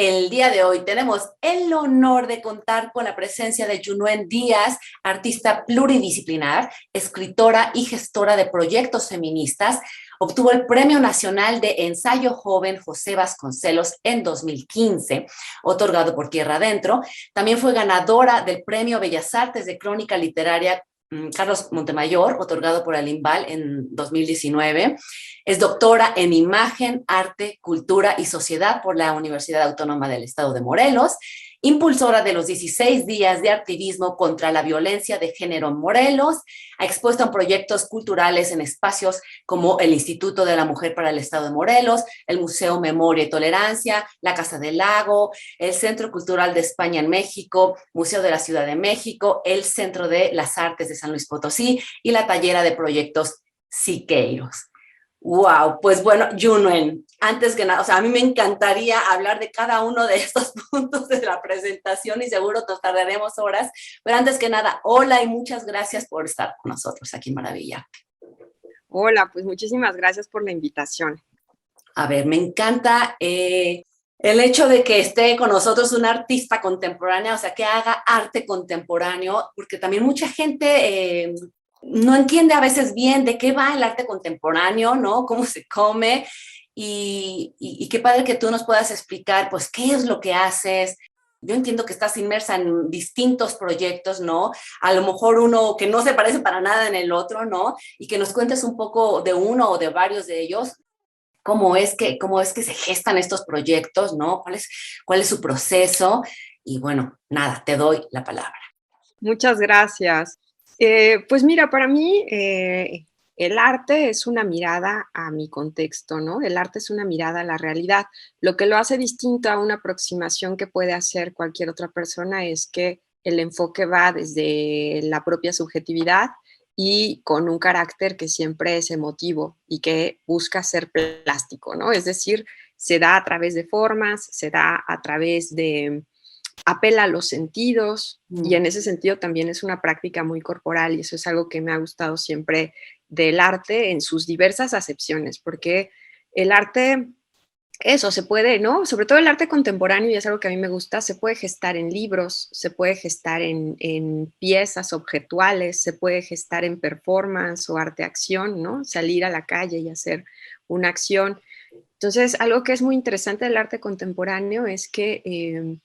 El día de hoy tenemos el honor de contar con la presencia de Yunuen Díaz, artista pluridisciplinar, escritora y gestora de proyectos feministas. Obtuvo el Premio Nacional de Ensayo Joven José Vasconcelos en 2015, otorgado por Tierra Adentro. También fue ganadora del Premio Bellas Artes de Crónica Literaria Carlos Montemayor, otorgado por Alimbal en 2019. Es doctora en Imagen, Arte, Cultura y Sociedad por la Universidad Autónoma del Estado de Morelos, impulsora de los 16 días de activismo contra la violencia de género en Morelos, ha expuesto en proyectos culturales en espacios como el Instituto de la Mujer para el Estado de Morelos, el Museo Memoria y Tolerancia, la Casa del Lago, el Centro Cultural de España en México, Museo de la Ciudad de México, el Centro de las Artes de San Luis Potosí y la Tallera de Proyectos Siqueiros. Wow, pues bueno, Yunuen, antes que nada, o sea, a mí me encantaría hablar de cada uno de estos puntos de la presentación y seguro nos tardaremos horas, pero antes que nada, hola y muchas gracias por estar con nosotros aquí en Maravilla. Hola, pues muchísimas gracias por la invitación. A ver, me encanta el hecho de que esté con nosotros una artista contemporánea, o sea, que haga arte contemporáneo, porque también mucha gente no entiende a veces bien de qué va el arte contemporáneo, ¿no? Cómo se come, y qué padre que tú nos puedas explicar, pues, qué es lo que haces. Yo entiendo que estás inmersa en distintos proyectos, ¿no? A lo mejor uno que no se parece para nada en el otro, ¿no? Y que nos cuentes un poco de uno o de varios de ellos. ¿Cómo es que se gestan estos proyectos, ¿no? ¿Cuál es su proceso? Y bueno, nada, te doy la palabra. Muchas gracias. Pues mira, para mí el arte es una mirada a mi contexto, ¿no? El arte es una mirada a la realidad. Lo que lo hace distinto a una aproximación que puede hacer cualquier otra persona es que el enfoque va desde la propia subjetividad y con un carácter que siempre es emotivo y que busca ser plástico, ¿no? Es decir, se da a través de formas, se da a través de apela a los sentidos y en ese sentido también es una práctica muy corporal y eso es algo que me ha gustado siempre del arte en sus diversas acepciones, porque el arte, eso se puede, ¿no? Sobre todo el arte contemporáneo, y es algo que a mí me gusta, se puede gestar en libros, se puede gestar en piezas objetuales, se puede gestar en performance o arte-acción, ¿no? Salir a la calle y hacer una acción. Entonces, algo que es muy interesante del arte contemporáneo es que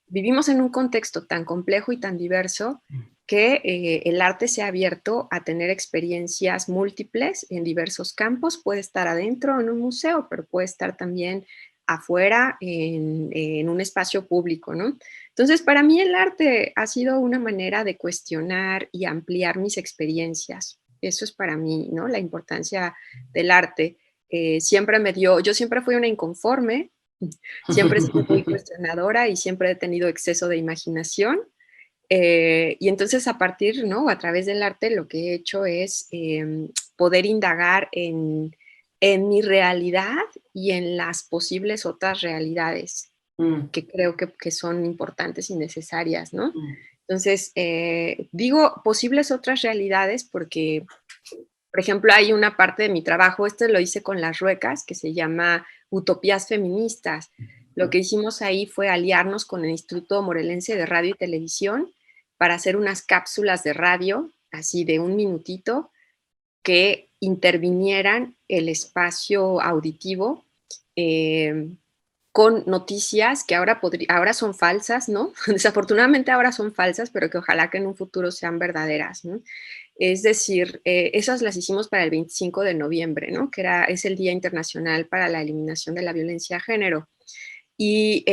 vivimos en un contexto tan complejo y tan diverso que el arte se ha abierto a tener experiencias múltiples en diversos campos. Puede estar adentro en un museo, pero puede estar también afuera en un espacio público, ¿no? Entonces, para mí el arte ha sido una manera de cuestionar y ampliar mis experiencias. Eso es para mí, ¿no? La importancia del arte. Yo siempre fui una inconforme, siempre he sido muy cuestionadora y siempre he tenido exceso de imaginación. Y entonces a partir, ¿no? A través del arte lo que he hecho es poder indagar en mi realidad y en las posibles otras realidades que creo que son importantes y necesarias, ¿no? Entonces, digo posibles otras realidades porque, por ejemplo, hay una parte de mi trabajo, esto lo hice con las Ruecas, que se llama Utopías Feministas. Lo que hicimos ahí fue aliarnos con el Instituto Morelense de Radio y Televisión para hacer unas cápsulas de radio, así de un minutito, que intervinieran el espacio auditivo con noticias que ahora son falsas, ¿no? Desafortunadamente ahora son falsas, pero que ojalá que en un futuro sean verdaderas, ¿no? Es decir, esas las hicimos para el 25 de noviembre, ¿no? Es el Día Internacional para la Eliminación de la Violencia de Género. Y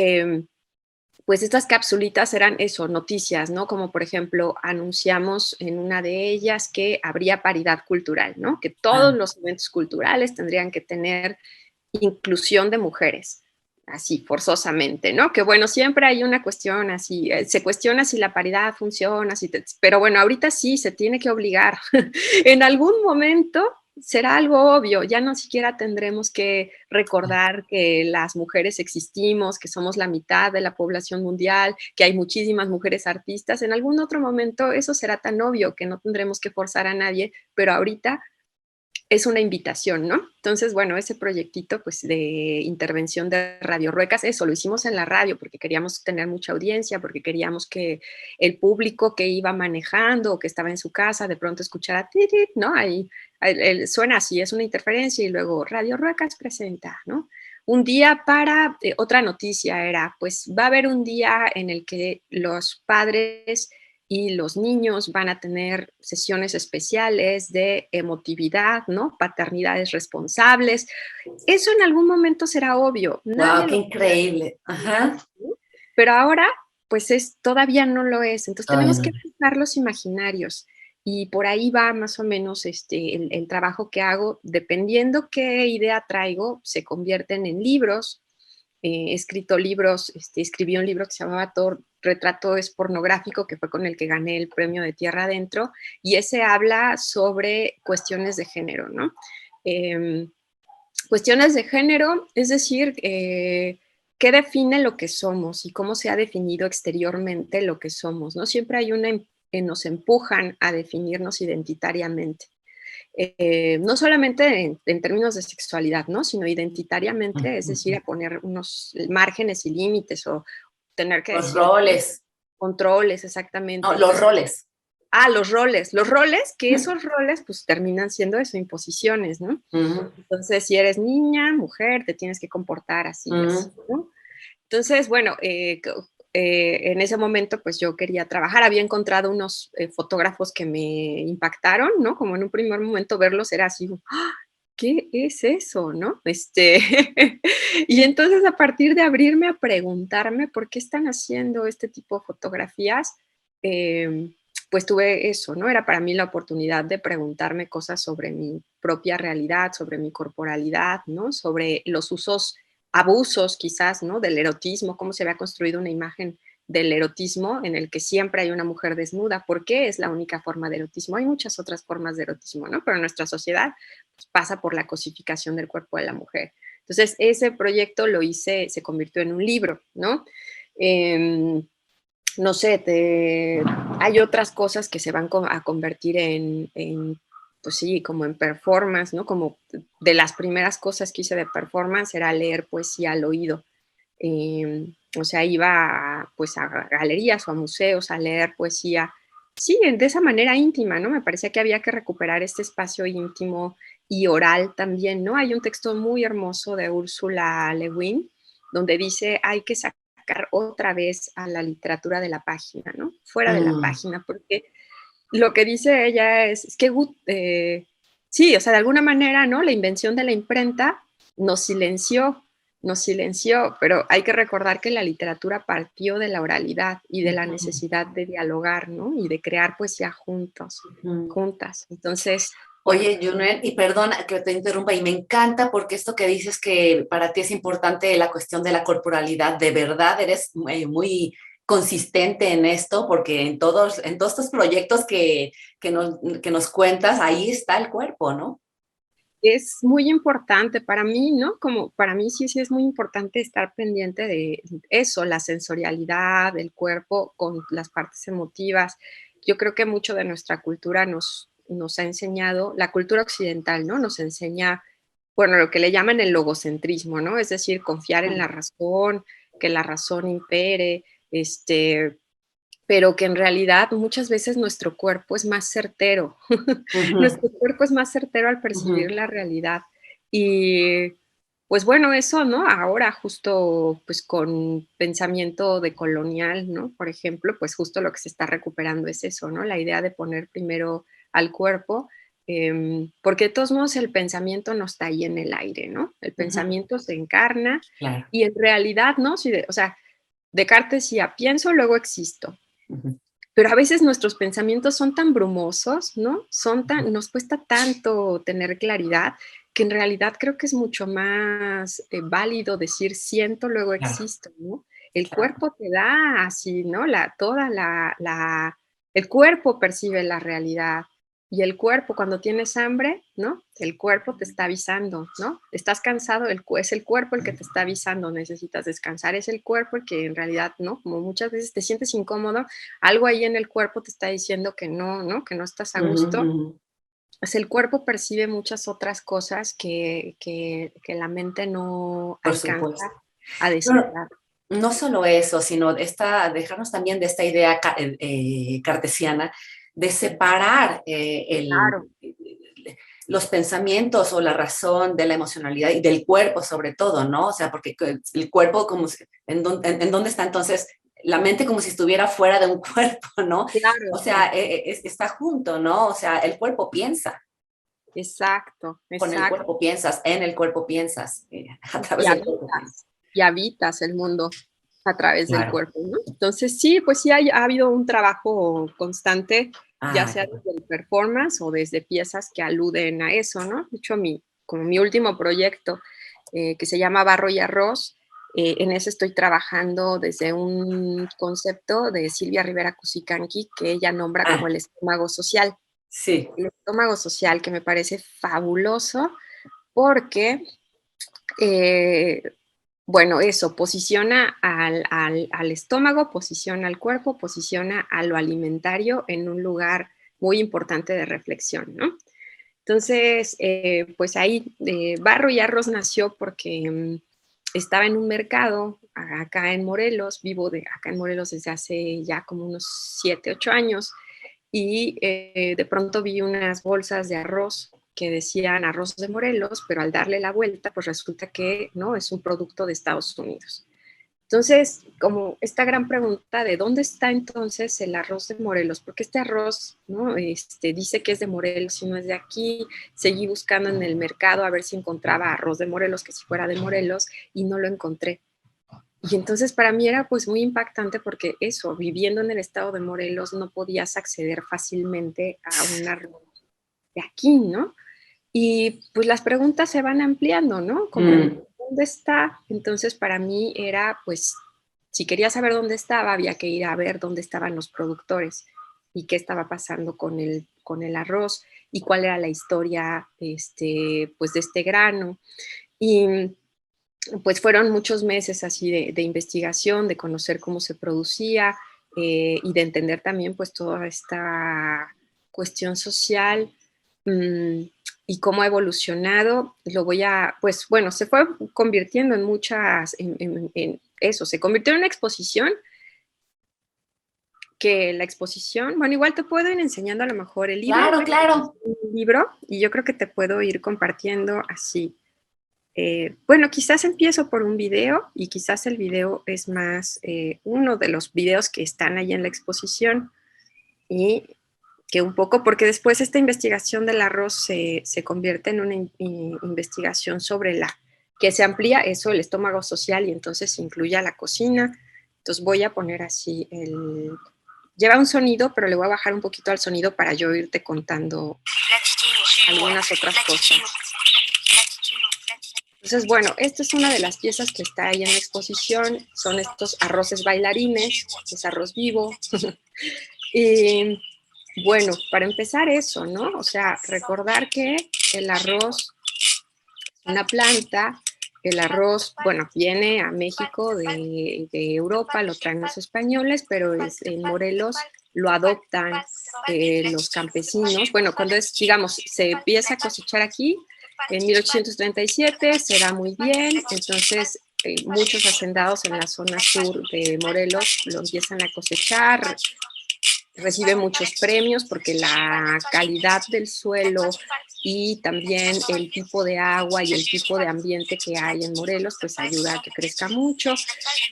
pues estas capsulitas eran eso, noticias, ¿no? Como por ejemplo, anunciamos en una de ellas que habría paridad cultural, ¿no? Que todos los eventos culturales tendrían que tener inclusión de mujeres, así forzosamente, ¿no? Que bueno, siempre hay una cuestión así, se cuestiona si la paridad funciona, pero bueno, ahorita sí se tiene que obligar. En algún momento será algo obvio, ya no siquiera tendremos que recordar que las mujeres existimos, que somos la mitad de la población mundial, que hay muchísimas mujeres artistas. En algún otro momento eso será tan obvio que no tendremos que forzar a nadie, pero ahorita es una invitación, ¿no? Entonces, bueno, ese proyectito pues de intervención de Radio Ruecas, eso lo hicimos en la radio porque queríamos tener mucha audiencia, porque queríamos que el público que iba manejando o que estaba en su casa de pronto escuchara, tirit, ¿no? Ahí suena así, es una interferencia y luego Radio Ruecas presenta, ¿no? Un día para, otra noticia era, pues va a haber un día en el que los padres y los niños van a tener sesiones especiales de emotividad, ¿no? Paternidades responsables. Eso en algún momento será obvio, Wow, nadie qué lo sabe, increíble. Ajá. ¿no? Pero ahora, pues todavía no lo es. Entonces Todavía tenemos no. que fijar los imaginarios. Y por ahí va más o menos el trabajo que hago. Dependiendo qué idea traigo, se convierten en libros. He escrito libros, escribí un libro que se llamaba Todo Retrato es Pornográfico, que fue con el que gané el premio de Tierra Adentro, y ese habla sobre cuestiones de género, ¿no? Eh, Cuestiones de género, es decir, qué define lo que somos y cómo se ha definido exteriormente lo que somos, ¿no? Siempre hay nos empujan a definirnos identitariamente. No solamente en términos de sexualidad, ¿no? Sino identitariamente, es decir, a poner unos márgenes y límites o tener que Los decir roles. controles, exactamente. No, los Entonces, roles. los roles, que esos roles pues terminan siendo eso, imposiciones, ¿no? Ujú, Entonces, si eres niña, mujer, te tienes que comportar así y así, ujú. ¿no? Entonces, bueno, en ese momento pues yo quería trabajar, había encontrado unos fotógrafos que me impactaron, ¿no? Como en un primer momento verlos era así, ¡ah! ¿Qué es eso, no? Y entonces a partir de abrirme a preguntarme por qué están haciendo este tipo de fotografías, pues tuve eso, ¿no? Era para mí la oportunidad de preguntarme cosas sobre mi propia realidad, sobre mi corporalidad, ¿no? Sobre los usos abusos quizás, ¿no? Del erotismo, cómo se había construido una imagen del erotismo en el que siempre hay una mujer desnuda. ¿Por qué es la única forma de erotismo? Hay muchas otras formas de erotismo, ¿no? Pero nuestra sociedad pues, pasa por la cosificación del cuerpo de la mujer. Entonces, ese proyecto lo hice, se convirtió en un libro, ¿no? Eh, no sé, hay otras cosas que se van a convertir pues sí, como en performance, ¿no? Como de las primeras cosas que hice de performance era leer poesía al oído. O sea, iba pues a galerías o a museos a leer poesía, sí, de esa manera íntima, ¿no? Me parecía que había que recuperar este espacio íntimo y oral también, ¿no? Hay un texto muy hermoso de Úrsula Le Guin donde dice hay que sacar otra vez a la literatura de la página, ¿no? Fuera de la Mm. página, porque lo que dice ella es que sí, o sea, de alguna manera, ¿no? La invención de la imprenta nos silenció, pero hay que recordar que la literatura partió de la oralidad y de la Ujú, necesidad de dialogar, ¿no? Y de crear poesía ujú. juntas. Entonces, bueno, Oye, Junel, y perdona que te interrumpa, y me encanta porque esto que dices que para ti es importante la cuestión de la corporalidad, de verdad eres muy consistente en esto, porque en todos estos proyectos que nos cuentas, ahí está el cuerpo, ¿no? es muy importante para mí, ¿no? Como para mí sí es muy importante estar pendiente de eso, la sensorialidad, del cuerpo con las partes emotivas. Yo creo que mucho de nuestra cultura nos ha enseñado, la cultura occidental, ¿no? Nos enseña, bueno, lo que le llaman el logocentrismo, ¿no? Es decir, confiar en la razón, que la razón impere, pero que en realidad muchas veces nuestro cuerpo es más certero. Ujú, Nuestro cuerpo es más certero al percibir ujú. la realidad. Y pues bueno, eso, ¿no? Ahora justo pues con pensamiento decolonial, ¿no? Por ejemplo, pues justo lo que se está recuperando es eso, ¿no? La idea de poner primero al cuerpo, porque de todos modos el pensamiento no está ahí en el aire, ¿no? El Ujú, pensamiento se encarna claro. y en realidad, ¿no? Si o sea, Descartes decía, pienso, luego existo. Ujú, Pero a veces nuestros pensamientos son tan brumosos, ¿no? ujú, Nos cuesta tanto tener claridad que en realidad creo que es mucho más válido decir siento, luego claro, existo, ¿no? El claro. cuerpo te da así, ¿no? El cuerpo percibe la realidad. Y el cuerpo, cuando tienes hambre, ¿no? El cuerpo te está avisando, ¿no? Estás cansado, es el cuerpo el que te está avisando, necesitas descansar, es el cuerpo el que en realidad, ¿no? Como muchas veces te sientes incómodo, algo ahí en el cuerpo te está diciendo que no, ¿no? Que no estás a Ujú, gusto. ujú. pues el cuerpo percibe muchas otras cosas que la mente no Por alcanza supuesto. a No, descifrar. no solo eso, sino dejarnos también de esta idea cartesiana de separar Claro, los pensamientos o la razón de la emocionalidad y del cuerpo sobre todo, ¿no? O sea, porque el cuerpo, como en dónde está entonces la mente como si estuviera fuera de un cuerpo, ¿no? O claro, sea, está junto, ¿no? O sea, el cuerpo piensa, exacto, con el exacto. cuerpo piensas, en el cuerpo piensas, a Y través del cuerpo piensas. habitas, y habitas el mundo a través del Claro. cuerpo, ¿no? Entonces sí, pues sí ha habido un trabajo constante, ya Ah, sea desde el performance o desde piezas que aluden a eso, ¿no? De hecho, como mi último proyecto, que se llama Barro y Arroz, en ese estoy trabajando desde un concepto de Silvia Rivera Cusicanqui, que ella nombra como ah, el estómago social. sí. El estómago social, que me parece fabuloso porque eh, bueno, eso, posiciona al estómago, posiciona al cuerpo, posiciona a lo alimentario en un lugar muy importante de reflexión, ¿no? Entonces, pues ahí Barro y Arroz nació porque estaba en un mercado acá en Morelos, acá en Morelos desde hace ya como unos 7, 8 años, y de pronto vi unas bolsas de arroz que decían arroz de Morelos, pero al darle la vuelta, pues resulta que no, es un producto de Estados Unidos. Entonces, como esta gran pregunta de dónde está entonces el arroz de Morelos, porque este arroz, ¿no? Dice que es de Morelos y no es de aquí. Seguí buscando en el mercado a ver si encontraba arroz de Morelos, que si fuera de Morelos, y no lo encontré. Y entonces para mí era pues muy impactante porque eso, viviendo en el estado de Morelos, no podías acceder fácilmente a un arroz de aquí, ¿no? Y pues las preguntas se van ampliando, ¿no? Como Mm, ¿dónde está? Entonces para mí era pues, si quería saber dónde estaba, había que ir a ver dónde estaban los productores y qué estaba pasando con el arroz y cuál era la historia pues de este grano. Y pues fueron muchos meses así de investigación, de conocer cómo se producía y de entender también pues toda esta cuestión social mmm, y cómo ha evolucionado. Pues bueno, se fue convirtiendo en muchas, en eso, se convirtió en una exposición que la exposición, bueno, igual te puedo ir enseñando a lo mejor el libro, claro, voy a claro. un libro y yo creo que te puedo ir compartiendo así bueno, quizás empiezo por un video y quizás el video es más uno de los videos que están ahí en la exposición y que un poco, porque después esta investigación del arroz se convierte en una investigación sobre que se amplía eso, el estómago social y entonces incluye a la cocina. Entonces voy a poner así lleva un sonido, pero le voy a bajar un poquito al sonido para yo irte contando algunas otras cosas. Entonces, bueno, esta es una de las piezas que está ahí en la exposición. Son estos arroces bailarines, es arroz vivo. Y bueno, para empezar eso, ¿no? O sea, recordar que el arroz es una planta, el arroz, bueno, viene a México de Europa, lo traen los españoles, pero en Morelos lo adoptan los campesinos. Bueno, cuando digamos, se empieza a cosechar aquí, en 1837 se da muy bien, entonces muchos hacendados en la zona sur de Morelos lo empiezan a cosechar, recibe muchos premios porque la calidad del suelo y también el tipo de agua y el tipo de ambiente que hay en Morelos, pues ayuda a que crezca mucho.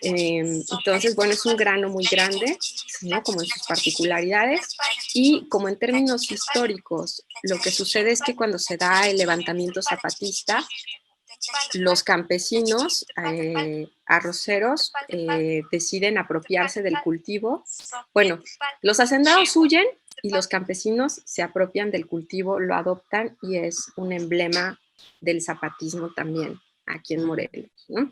Entonces, bueno, es un grano muy grande, ¿no? Como en sus particularidades. Y como en términos históricos, lo que sucede es que cuando se da el levantamiento zapatista, los campesinos arroceros deciden apropiarse del cultivo. Bueno, los hacendados huyen y los campesinos se apropian del cultivo, lo adoptan y es un emblema del zapatismo también aquí en Morelos, ¿no?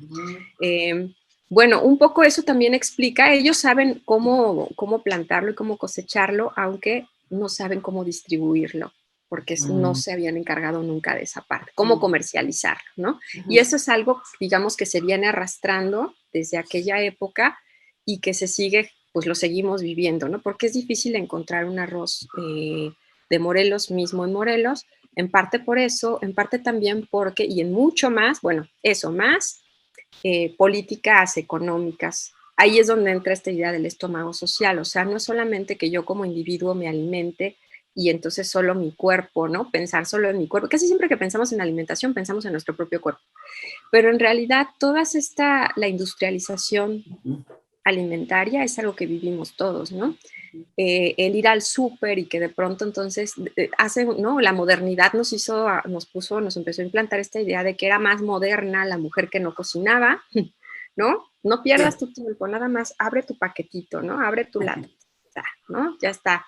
Bueno, un poco eso también explica, ellos saben cómo plantarlo y cómo cosecharlo, aunque no saben cómo distribuirlo porque no se habían encargado nunca de esa parte, cómo comercializarlo, ¿no? Y eso es algo, digamos, que se viene arrastrando desde aquella época y que se sigue, pues lo seguimos viviendo, ¿no? Porque es difícil encontrar un arroz de Morelos mismo en Morelos, en parte por eso, en parte también porque, y en mucho más, bueno, eso más, políticas económicas. Ahí es donde entra esta idea del estómago social, o sea, no solamente que yo como individuo me alimente y entonces solo mi cuerpo, ¿no? Pensar solo en mi cuerpo. Casi siempre que pensamos en alimentación, pensamos en nuestro propio cuerpo. Pero en realidad, la industrialización alimentaria es algo que vivimos todos, ¿no? El ir al súper y que de pronto entonces ¿no? La modernidad nos empezó a implantar esta idea de que era más moderna la mujer que no cocinaba, ¿no? No pierdas tu tiempo, nada más abre tu paquetito, ¿no? Abre tu lata, ¿no? Ya está.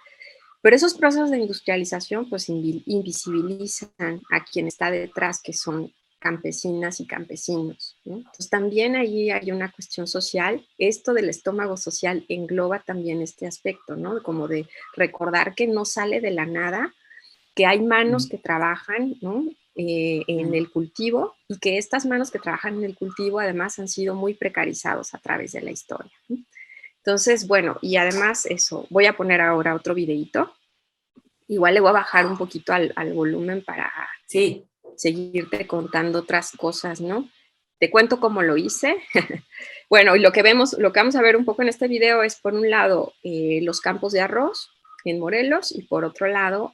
Pero esos procesos de industrialización pues invisibilizan a quien está detrás, que son campesinas y campesinos, ¿no? Entonces también ahí hay una cuestión social. Esto del estómago social engloba también este aspecto, ¿no? Como de recordar que no sale de la nada, que hay manos que trabajan, ¿no? En el cultivo, y que estas manos que trabajan en el cultivo además han sido muy precarizados a través de la historia, ¿no? Entonces, bueno, y además eso, voy a poner ahora otro videíto. Igual le voy a bajar un poquito al volumen para seguirte contando otras cosas, ¿no? Te cuento cómo lo hice. Bueno, y lo que vamos a ver un poco en este video es, por un lado, los campos de arroz en Morelos, y por otro lado,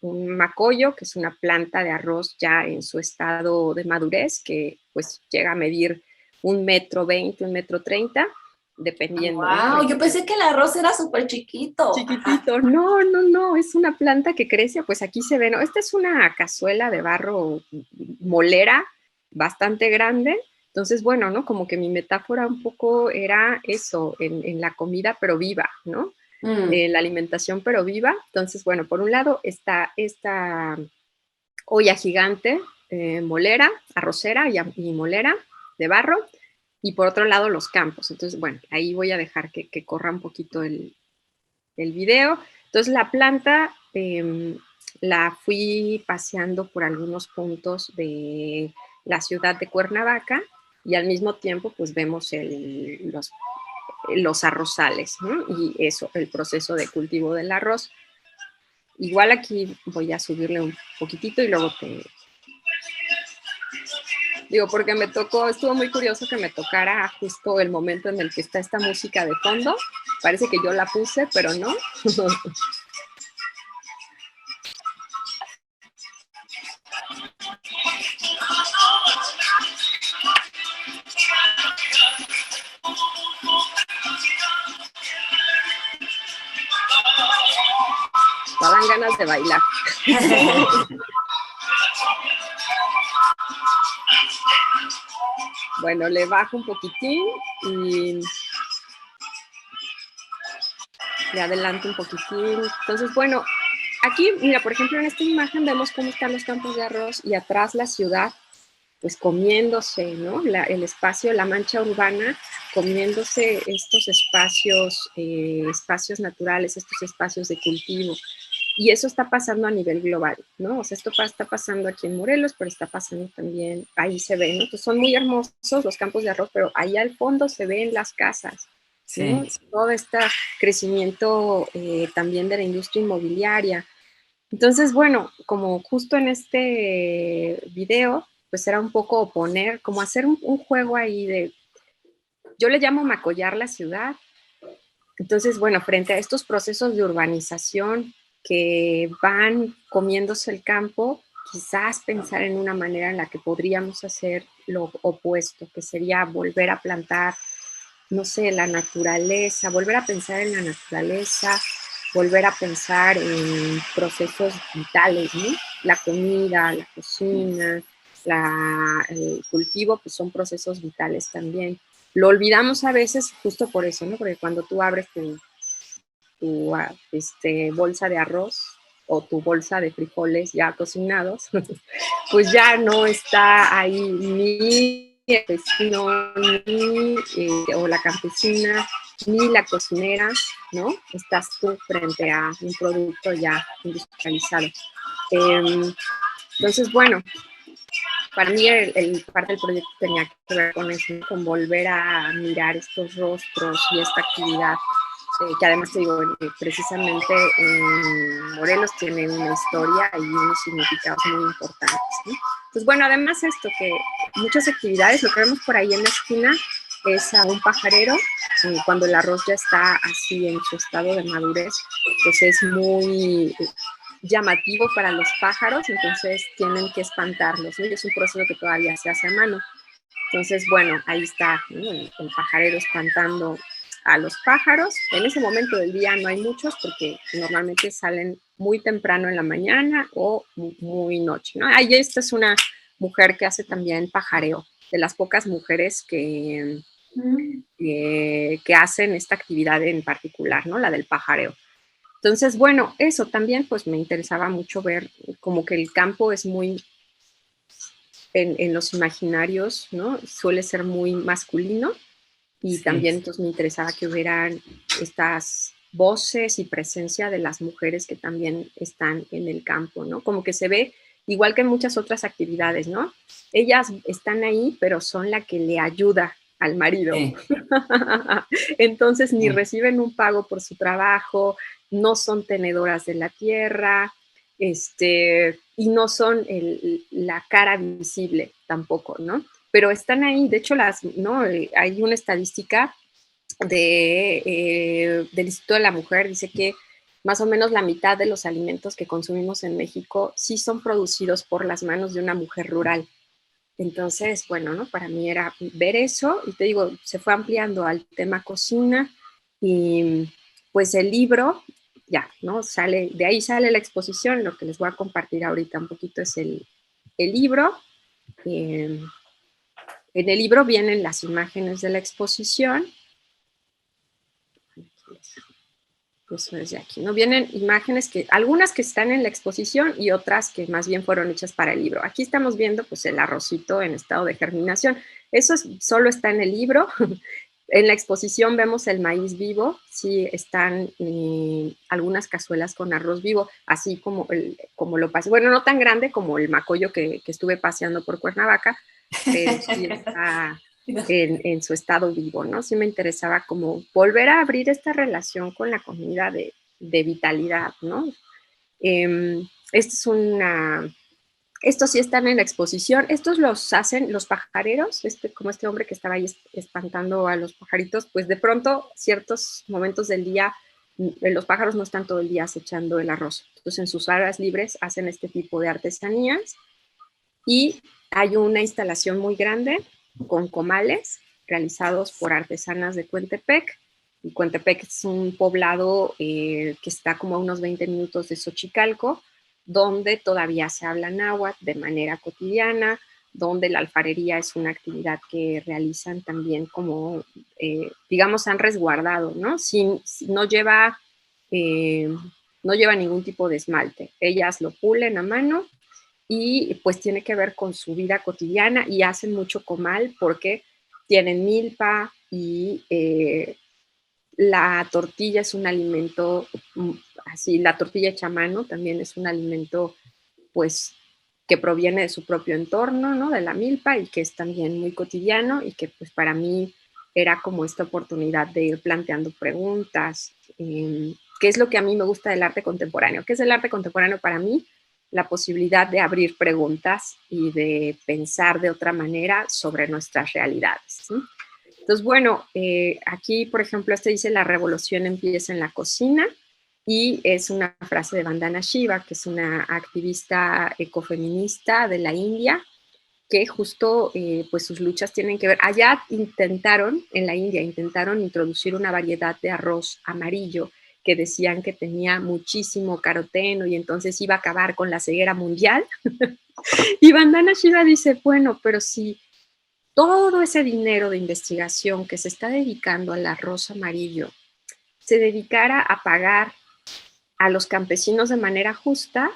un macoyo, que es una planta de arroz ya en su estado de madurez, que pues llega a medir 1,20 m, 1,30 m, dependiendo. ¡Wow! ¿No? Yo pensé que el arroz era súper chiquito. Chiquitito. No, es una planta que crece, pues aquí se ve, ¿no? Esta es una cazuela de barro molera, bastante grande. Entonces, bueno, ¿no? Como que mi metáfora un poco era eso, en la comida, pero viva, ¿no? La alimentación, pero viva. Entonces, bueno, por un lado está esta olla gigante, molera, arrocera y molera de barro, y por otro lado los campos. Entonces, bueno, ahí voy a dejar que corra un poquito el video. Entonces la planta la fui paseando por algunos puntos de la ciudad de Cuernavaca, y al mismo tiempo pues vemos los arrozales, ¿no? Y eso, el proceso de cultivo del arroz. Igual aquí voy a subirle un poquitito y luego digo, porque estuvo muy curioso que me tocara justo el momento en el que está esta música de fondo. Parece que yo la puse, pero no. Dan ganas de bailar. Bueno, le bajo un poquitín y le adelanto un poquitín. Entonces, bueno, aquí, mira, por ejemplo, en esta imagen vemos cómo están los campos de arroz y atrás la ciudad, pues comiéndose, ¿no? El espacio, la mancha urbana, comiéndose estos espacios naturales, estos espacios de cultivo. Y eso está pasando a nivel global, ¿no? O sea, esto está pasando aquí en Morelos, pero está pasando también, ahí se ve, ¿no? Entonces son muy hermosos los campos de arroz, pero ahí al fondo se ven las casas, ¿no? Sí. Todo este crecimiento también de la industria inmobiliaria. Entonces, bueno, como justo en este video, pues era un poco oponer, como hacer un juego ahí yo le llamo macollar la ciudad. Entonces, bueno, frente a estos procesos de urbanización que van comiéndose el campo, quizás pensar en una manera en la que podríamos hacer lo opuesto, que sería volver a plantar, no sé, la naturaleza, volver a pensar en la naturaleza, volver a pensar en procesos vitales, ¿no? La comida, la cocina, el cultivo, pues son procesos vitales también. Lo olvidamos a veces justo por eso, ¿no? Porque cuando tú abres tu bolsa de arroz o tu bolsa de frijoles ya cocinados, pues ya no está ahí ni el vecino, ni o la campesina, ni la cocinera, ¿no? Estás tú frente a un producto ya industrializado. Entonces, bueno, para mí parte del proyecto tenía que ver con eso, con volver a mirar estos rostros y esta actividad que además te digo, precisamente en Morelos tiene una historia y unos significados muy importantes, ¿no? Pues bueno, además esto, que muchas actividades, lo que vemos por ahí en la esquina es a un pajarero, cuando el arroz ya está así en su estado de madurez, pues es muy llamativo para los pájaros, entonces tienen que espantarlos, ¿no? Y es un proceso que todavía se hace a mano. Entonces, bueno, ahí está, ¿no? El pajarero espantando a los pájaros. En ese momento del día no hay muchos porque normalmente salen muy temprano en la mañana o muy noche, ¿no? Ahí esta es una mujer que hace también pajareo, de las pocas mujeres que hacen esta actividad en particular, ¿no? La del pajareo. Entonces, bueno, eso también pues me interesaba mucho ver como que el campo es muy, en los imaginarios, ¿no? Suele ser muy masculino y Sí. también entonces me interesaba que hubieran estas voces y presencia de las mujeres que también están en el campo, ¿no? Como que se ve igual que en muchas otras actividades, ¿no? Ellas están ahí, pero son la que le ayuda al marido. Sí. Entonces ni Sí. reciben un pago por su trabajo, no son tenedoras de la tierra, y no son la cara visible tampoco, ¿no? Pero están ahí, de hecho, ¿no? Hay una estadística del Instituto de la Mujer, dice que más o menos la mitad de los alimentos que consumimos en México sí son producidos por las manos de una mujer rural. Entonces, bueno, ¿no? Para mí era ver eso y te digo, se fue ampliando al tema cocina y pues el libro, ya, ¿no? De ahí sale la exposición, lo que les voy a compartir ahorita un poquito es el libro. Eh, en el libro vienen las imágenes de la exposición. Eso es de aquí, ¿no? Vienen imágenes algunas que están en la exposición y otras que más bien fueron hechas para el libro. Aquí estamos viendo pues el arrocito en estado de germinación. Eso solo está en el libro. En la exposición vemos el maíz vivo, sí están algunas cazuelas con arroz vivo, así como lo pasé. Bueno, no tan grande como el macoyo que estuve paseando por Cuernavaca, pero sí está en su estado vivo, ¿no? Sí me interesaba como volver a abrir esta relación con la comida de vitalidad, ¿no? Esta es estos sí están en la exposición. Estos los hacen los pajareros, como este hombre que estaba ahí espantando a los pajaritos, pues de pronto, ciertos momentos del día, los pájaros no están todo el día acechando el arroz. Entonces, en sus horas libres hacen este tipo de artesanías y hay una instalación muy grande con comales realizados por artesanas de Cuentepec. Y Cuentepec es un poblado que está como a unos 20 minutos de Xochicalco, donde todavía se habla náhuatl de manera cotidiana, donde la alfarería es una actividad que realizan también como, digamos, han resguardado, ¿no? No lleva, eh, no lleva ningún tipo de esmalte. Ellas lo pulen a mano y pues tiene que ver con su vida cotidiana y hacen mucho comal porque tienen milpa y la tortilla es un alimento, así, la tortilla hecha a mano también es un alimento, pues, que proviene de su propio entorno, ¿no? De la milpa y que es también muy cotidiano y que, pues, para mí era como esta oportunidad de ir planteando preguntas. ¿Qué es lo que a mí me gusta del arte contemporáneo? ¿Qué es el arte contemporáneo para mí? La posibilidad de abrir preguntas y de pensar de otra manera sobre nuestras realidades, ¿sí? Entonces, bueno, aquí, por ejemplo, dice, la revolución empieza en la cocina, y es una frase de Vandana Shiva, que es una activista ecofeminista de la India, que justo, pues sus luchas tienen que ver, allá en la India, intentaron introducir una variedad de arroz amarillo, que decían que tenía muchísimo caroteno y entonces iba a acabar con la ceguera mundial. Y Vandana Shiva dice, bueno, pero si todo ese dinero de investigación que se está dedicando al arroz amarillo se dedicara a pagar a los campesinos de manera justa,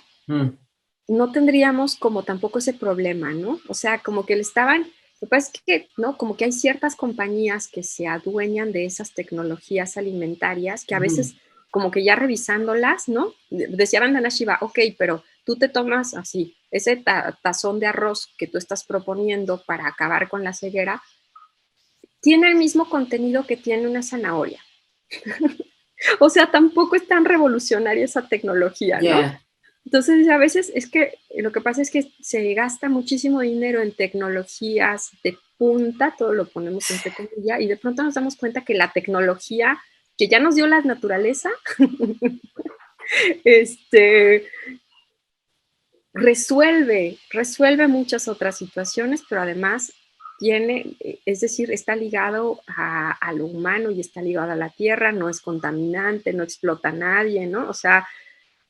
no tendríamos como tampoco ese problema, ¿no? O sea, como que lo que pasa es que, ¿no? Como que hay ciertas compañías que se adueñan de esas tecnologías alimentarias que a veces, como que ya revisándolas, ¿no? Decía Vandana Shiva, ok, pero tú te tomas así, ese tazón de arroz que tú estás proponiendo para acabar con la ceguera, tiene el mismo contenido que tiene una zanahoria. O sea, tampoco es tan revolucionaria esa tecnología, ¿no? Yeah. Entonces, a veces es que lo que pasa es que se gasta muchísimo dinero en tecnologías de punta, todo lo ponemos entre comillas, y de pronto nos damos cuenta que la tecnología que ya nos dio la naturaleza, este, resuelve muchas otras situaciones, pero además tiene, es decir, está ligado a lo humano y está ligado a la tierra, no es contaminante, no explota a nadie, ¿no? O sea,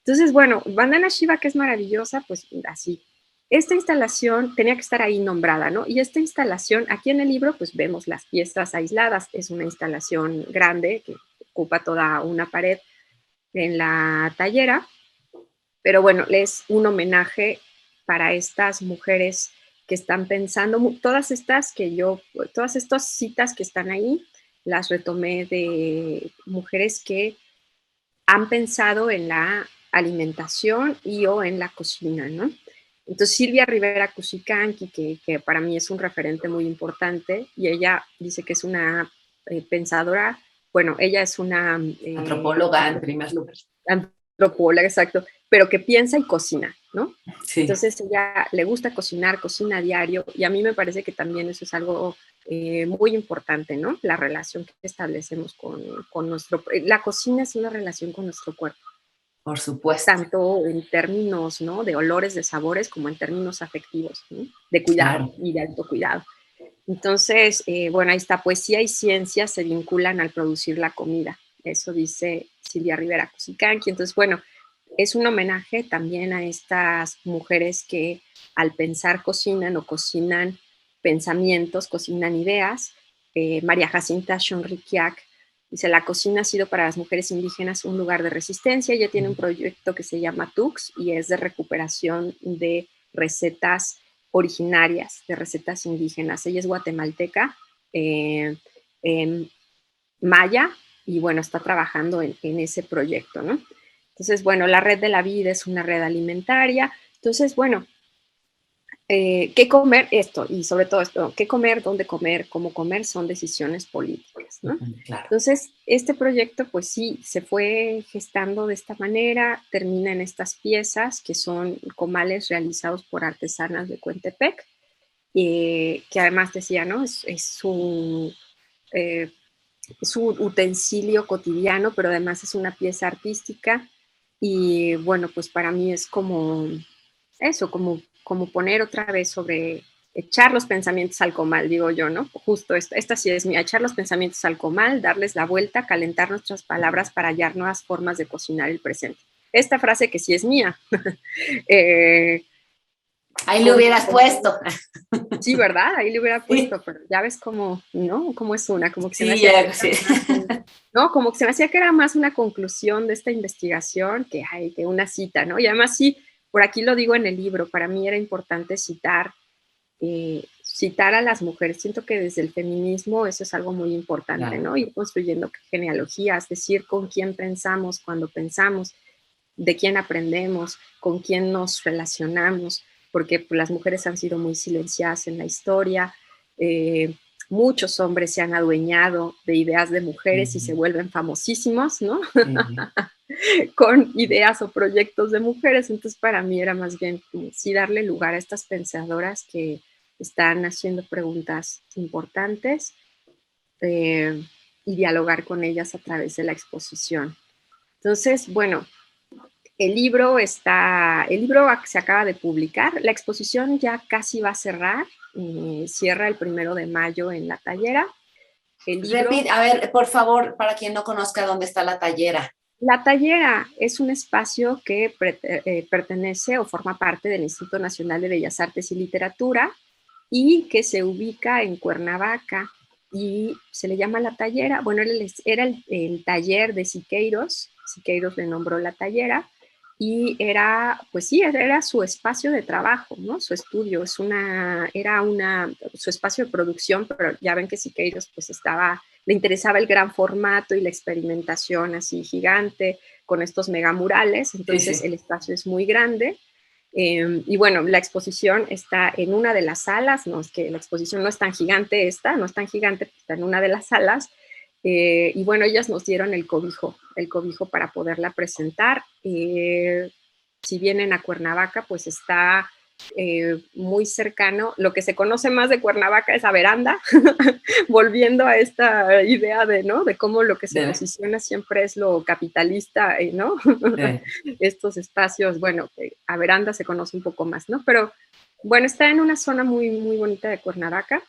entonces, bueno, Vandana Shiva, que es maravillosa, pues así. Esta instalación tenía que estar ahí nombrada, ¿no? Y esta instalación, aquí en el libro, pues vemos las piezas aisladas. Es una instalación grande que ocupa toda una pared en la tallera, pero bueno, es un homenaje para estas mujeres que están pensando, todas estas citas que están ahí, las retomé de mujeres que han pensado en la alimentación y o en la cocina, ¿no? Entonces Silvia Rivera Cusicanqui, que para mí es un referente muy importante, y ella dice que es una pensadora, bueno, ella es una Antropóloga en primer lugar. antropóloga, exacto, pero que piensa y cocina, ¿no? Sí. Entonces ella le gusta cocinar, cocina a diario, y a mí me parece que también eso es algo muy importante, ¿no? La relación que establecemos con nuestro... La cocina es una relación con nuestro cuerpo. Por supuesto. Tanto en términos, ¿no?, de olores, de sabores, como en términos afectivos, ¿no?, de cuidado y de autocuidado. Entonces, bueno, ahí está, poesía y ciencia se vinculan al producir la comida. Eso dice Silvia Rivera Cusicanqui. Entonces, bueno, es un homenaje también a estas mujeres que al pensar cocinan o cocinan pensamientos, cocinan ideas. María Jacinta Shonriquiac dice, la cocina ha sido para las mujeres indígenas un lugar de resistencia. Ella tiene un proyecto que se llama TUX y es de recuperación de recetas originarias, de recetas indígenas. Ella es guatemalteca, maya, y bueno, está trabajando en ese proyecto, ¿no? Entonces, bueno, la red de la vida es una red alimentaria. Entonces, bueno, qué comer, esto, y sobre todo esto, qué comer, dónde comer, cómo comer, son decisiones políticas, ¿no? Claro. Entonces, este proyecto, pues sí, se fue gestando de esta manera, termina en estas piezas que son comales realizados por artesanas de Coentepec, que además decía, ¿no? Eh, es un utensilio cotidiano, pero además es una pieza artística y bueno, pues para mí es como eso, como poner otra vez sobre, echar los pensamientos al comal, digo yo, ¿no? Justo esta sí es mía, echar los pensamientos al comal, darles la vuelta, calentar nuestras palabras para hallar nuevas formas de cocinar el presente. Esta frase que sí es mía. Ahí le hubieras puesto. Sí, ¿verdad? Ahí le hubiera puesto, Sí. pero ya ves cómo, ¿no? Cómo es una, como que se me Sí, hacía ya, sí. ¿no? Como que se me hacía que era más una conclusión de esta investigación que una cita, ¿no? Y además sí, por aquí lo digo en el libro, para mí era importante citar a las mujeres. Siento que desde el feminismo eso es algo muy importante, Claro. ¿no? Ir construyendo genealogías, decir con quién pensamos cuando pensamos, de quién aprendemos, con quién nos relacionamos, porque pues, las mujeres han sido muy silenciadas en la historia. Muchos hombres se han adueñado de ideas de mujeres y se vuelven famosísimos, ¿no? Con ideas o proyectos de mujeres. Entonces, para mí era más bien sí darle lugar a estas pensadoras que están haciendo preguntas importantes y dialogar con ellas a través de la exposición. Entonces, bueno, el libro se acaba de publicar, la exposición ya casi va a cerrar, cierra el 1 de mayo en La Tallera. El libro... Repite, a ver, por favor, para quien no conozca dónde está La Tallera. La Tallera es un espacio que pertenece o forma parte del Instituto Nacional de Bellas Artes y Literatura y que se ubica en Cuernavaca y se le llama La Tallera. Bueno, era el taller de Siqueiros le nombró La Tallera y era, pues sí, era su espacio de trabajo, ¿no? Su estudio, su espacio de producción, pero ya ven que Siqueiros pues le interesaba el gran formato y la experimentación así gigante con estos megamurales, entonces Sí, sí. el espacio es muy grande. Y bueno, la exposición está en una de las salas, no es que la exposición no es tan gigante no es tan gigante, está en una de las salas, Y bueno, ellas nos dieron el cobijo para poderla presentar. Si vienen a Cuernavaca, pues está muy cercano. Lo que se conoce más de Cuernavaca es a Veranda, volviendo a esta idea de, ¿no? De cómo lo que se posiciona siempre es lo capitalista, ¿no? Estos espacios, bueno, a Veranda se conoce un poco más, ¿no? Pero bueno, está en una zona muy, muy bonita de Cuernavaca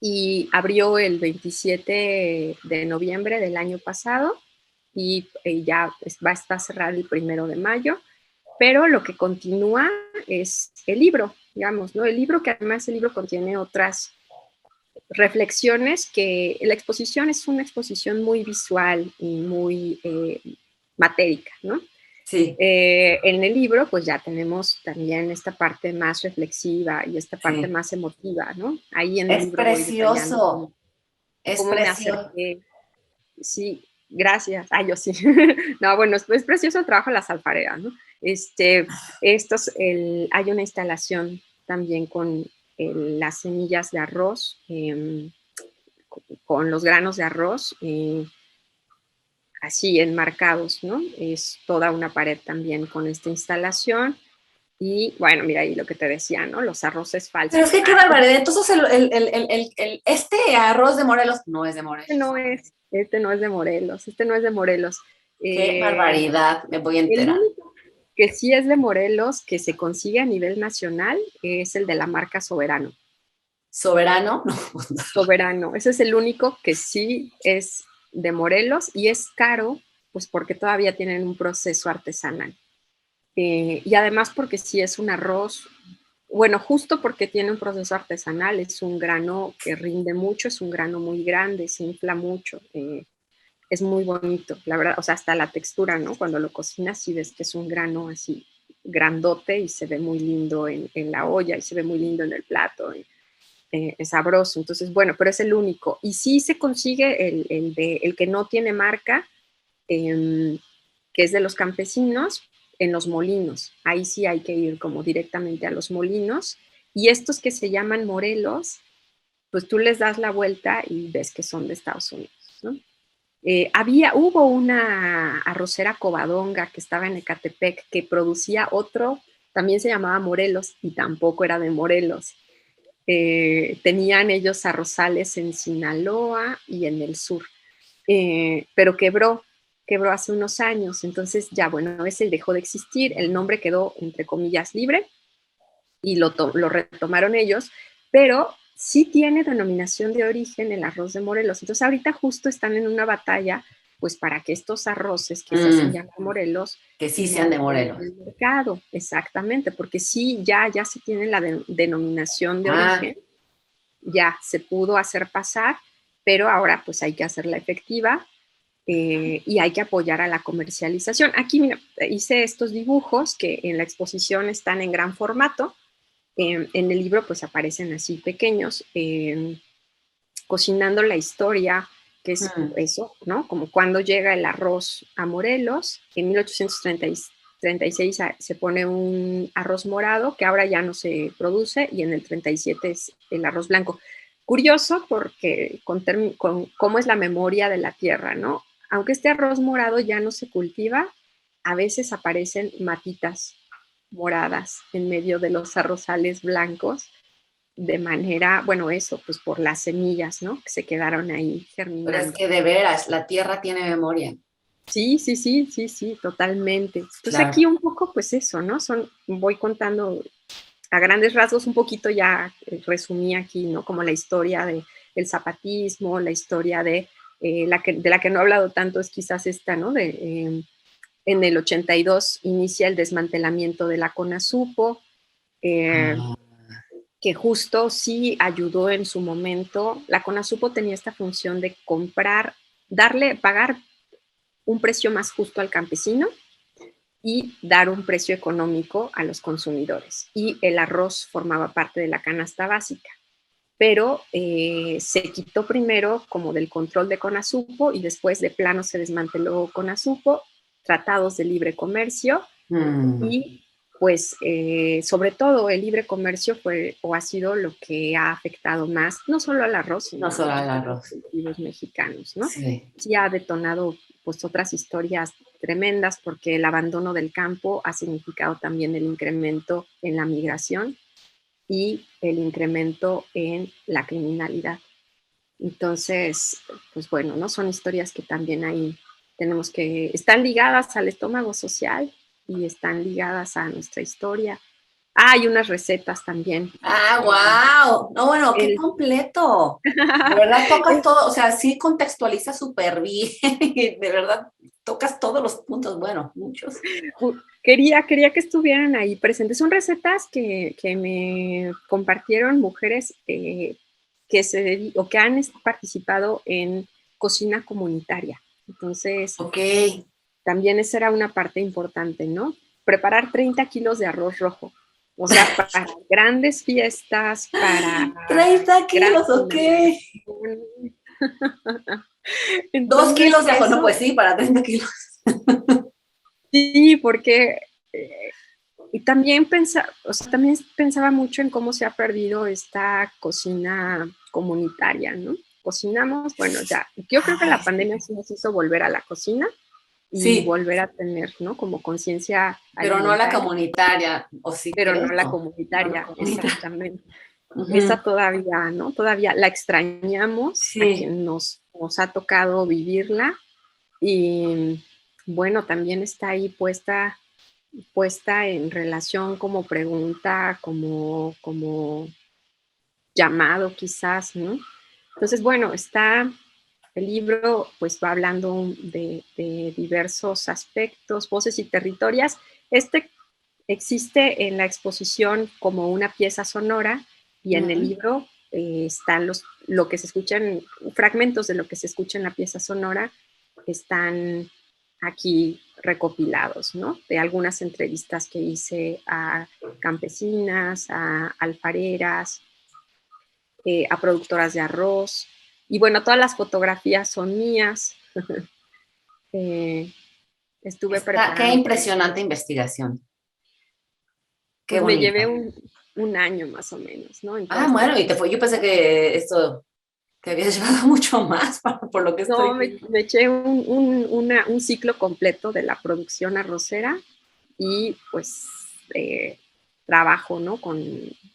y abrió el 27 de noviembre del año pasado y ya va a estar cerrada el 1 de mayo. Pero lo que continúa es el libro, digamos, ¿no? El libro, que además el libro contiene otras reflexiones, que la exposición es una exposición muy visual y muy matérica, ¿no? Sí. En el libro, pues ya tenemos también esta parte más reflexiva y esta parte más emotiva, ¿no? Ahí en el Es libro voy detallando precioso, es cómo me precioso. acerqué. Sí, gracias. Ah, yo sí. No, bueno, es precioso el trabajo de las alfareras, ¿no? Hay una instalación también con las semillas de arroz, con los granos de arroz, así enmarcados, ¿no? Es toda una pared también con esta instalación. Y bueno, mira ahí lo que te decía, ¿no? Los arroces Pero es falsos. que qué barbaridad. Entonces, este arroz de Morelos no es de Este Morelos. no es, este no es de Morelos, este no es de Morelos. Qué barbaridad, me voy a El enterar. único que sí es de Morelos, que se consigue a nivel nacional, es el de la marca Soberano. ¿Soberano? No. Soberano, ese es el único que sí es de Morelos y es caro, pues porque todavía tienen un proceso artesanal. Y además porque sí es un arroz, bueno, justo porque tiene un proceso artesanal, es un grano que rinde mucho, es un grano muy grande, se infla mucho, es muy bonito, la verdad, o sea, hasta la textura, ¿no? Cuando lo cocinas sí ves que es un grano así grandote y se ve muy lindo en la olla y se ve muy lindo en el plato, es sabroso, entonces, bueno, pero es el único. Y sí se consigue el que no tiene marca, eh, que es de los campesinos, en los molinos. Ahí sí hay que ir como directamente a los molinos. Y estos que se llaman Morelos, pues tú les das la vuelta y ves que son de Estados Unidos, ¿no? Hubo una arrocera Covadonga que estaba en Ecatepec que producía otro, también se llamaba Morelos y tampoco era de Morelos. Tenían ellos arrozales en Sinaloa y en el sur, pero quebró hace unos años, entonces ya, bueno, ese dejó de existir, el nombre quedó, entre comillas, libre y lo retomaron ellos, pero sí tiene denominación de origen el arroz de Morelos. Entonces ahorita justo están en una batalla, pues para que estos arroces que se hacen llamar Morelos, Que sí ya sean de estén Morelos. en el mercado, exactamente, porque sí, ya se tiene la denominación de origen, ya se pudo hacer pasar, pero ahora pues hay que hacerla efectiva. Y hay que apoyar a la comercialización. Aquí mira, hice estos dibujos que en la exposición están en gran formato, en el libro pues aparecen así pequeños, cocinando la historia, que es eso, ¿no? Como cuando llega el arroz a Morelos, en 1836 se pone un arroz morado que ahora ya no se produce y en el 37 es el arroz blanco. Curioso porque con cómo es la memoria de la tierra, ¿no? Aunque este arroz morado ya no se cultiva, a veces aparecen matitas moradas en medio de los arrozales blancos, de manera, bueno, eso, pues por las semillas, ¿no? Que se quedaron ahí Pero es germinando. que de veras, la tierra tiene memoria. Sí, totalmente. Entonces Claro. aquí un poco, pues eso, ¿no? Voy contando a grandes rasgos un poquito ya, resumí aquí, ¿no? Como la historia del zapatismo, la historia de la que no he hablado tanto es quizás esta, ¿no? En el 82 inicia el desmantelamiento de la CONASUPO, eh, Ah, que justo sí ayudó en su momento. La CONASUPO tenía esta función de pagar un precio más justo al campesino y dar un precio económico a los consumidores. Y el arroz formaba parte de la canasta básica, pero se quitó primero como del control de CONASUPO y después de plano se desmanteló CONASUPO, tratados de libre comercio mm, y pues sobre todo el libre comercio fue o ha sido lo que ha afectado más, no solo al arroz, sino No a solo al muchos otros arroz. cultivos mexicanos, ¿no? Sí. Sí ha detonado pues otras historias tremendas porque el abandono del campo ha significado también el incremento en la migración y el incremento en la criminalidad. Entonces, pues bueno, ¿no? Son historias que también ahí tenemos que, están ligadas al estómago social y están ligadas a nuestra historia. Ah, hay unas recetas también. Ah, wow. No, bueno, qué El, completo. De verdad tocas todo, o sea, sí contextualizas súper bien. De verdad tocas todos los puntos, bueno, muchos. quería que estuvieran ahí presentes. Son recetas que me compartieron mujeres o que han participado en cocina comunitaria. Entonces, Ok. también esa era una parte importante, ¿no? Preparar 30 kilos de arroz rojo. O sea, para grandes fiestas, para 30 gran kilos, ok. inauguración. 2 Entonces, kilos de ajo, no, eso, pues sí, para 30 kilos. sí, porque y también también pensaba mucho en cómo se ha perdido esta cocina comunitaria, ¿no? Cocinamos, bueno, ya, yo creo que Ay, la pandemia sí nos hizo volver a la cocina y sí, volver a tener, ¿no? Como conciencia pero no la alimentaria, comunitaria, ¿o sí pero no crees? la No, no la comunitaria, comunitaria. exactamente. Esa Ujú. todavía, ¿no? Todavía la extrañamos a Sí, quien nos ha tocado vivirla y bueno, también está ahí puesta en relación como pregunta, como llamado quizás, ¿no? Entonces, bueno, el libro pues va hablando de diversos aspectos, voces y territorios. Este existe en la exposición como una pieza sonora y en el ujú. libro están lo que se escuchan, fragmentos de lo que se escucha en la pieza sonora están aquí recopilados, ¿no? De algunas entrevistas que hice a campesinas, a alfareras, a productoras de arroz. Y bueno, todas las fotografías son mías. eh, Estuve Qué preparando, impresionante investigación. Qué pues me bonito. llevé un año más o menos, ¿no? En todo Ah, este bueno, y te proceso. fue, yo pensé que esto te habías llevado mucho más por lo que No, estoy viendo. me eché un ciclo completo de la producción arrocera y pues trabajo, ¿no?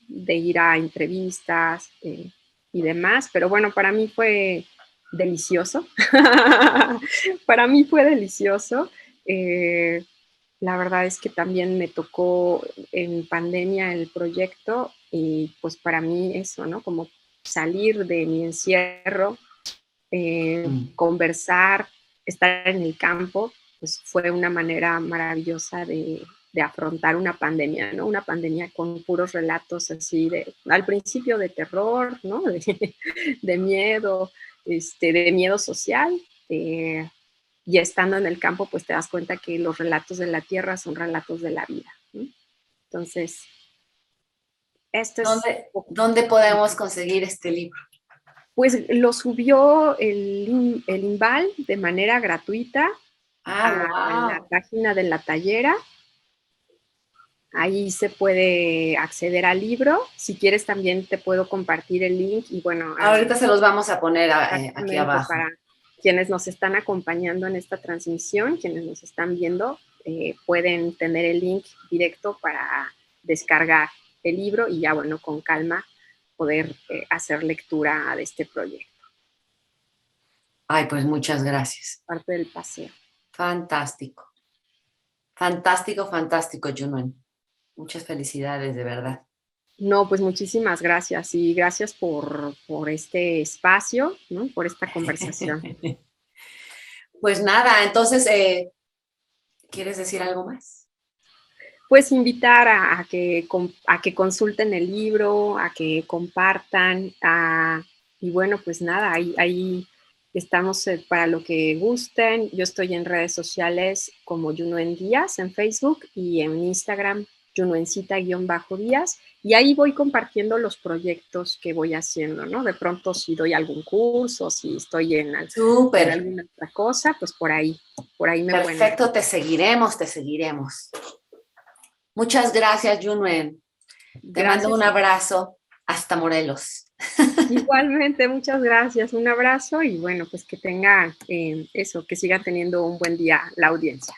De ir a entrevistas y demás, pero bueno, para mí fue delicioso. Para mí fue delicioso. Eh, la verdad es que también me tocó en pandemia el proyecto y pues para mí eso, ¿no? Como salir de mi encierro, Mm. conversar, estar en el campo, pues fue una manera maravillosa de afrontar una pandemia, ¿no? Una pandemia con puros relatos así al principio de terror, ¿no? De miedo, de miedo social. Y estando en el campo, pues te das cuenta que los relatos de la tierra son relatos de la vida, ¿no? Entonces, esto es, ¿Dónde podemos conseguir este libro? pues lo subió el INVAL de manera gratuita Ah, a la wow. página de la tallera. Ahí se puede acceder al libro. Si quieres también te puedo compartir el link y bueno, Ahorita se los vamos a poner aquí exactamente abajo. para quienes nos están acompañando en esta transmisión, quienes nos están viendo, pueden tener el link directo para descargar el libro y ya bueno, con calma poder hacer lectura de este proyecto, Ay, pues muchas gracias. parte del paseo. Fantástico. Fantástico, fantástico, Junuen. Muchas felicidades, de verdad. No, pues muchísimas gracias y gracias por este espacio, ¿no? Por esta conversación. Pues nada, entonces, ¿quieres decir algo más? Pues invitar a que consulten el libro, a que compartan, y bueno, pues nada, ahí estamos para lo que gusten. Yo estoy en redes sociales como Junuen Díaz en Facebook y en Instagram Junuencita-Díaz, y ahí voy compartiendo los proyectos que voy haciendo, ¿no? De pronto si doy algún curso, si estoy en Súper. alguna otra cosa, pues por ahí me pueden Perfecto, encontrar. te seguiremos, te seguiremos. Muchas gracias, Yunuen. Te mando un Gracias. abrazo hasta Morelos. Igualmente, muchas gracias. Un abrazo y bueno, pues que tengan eso, que sigan teniendo un buen día la audiencia.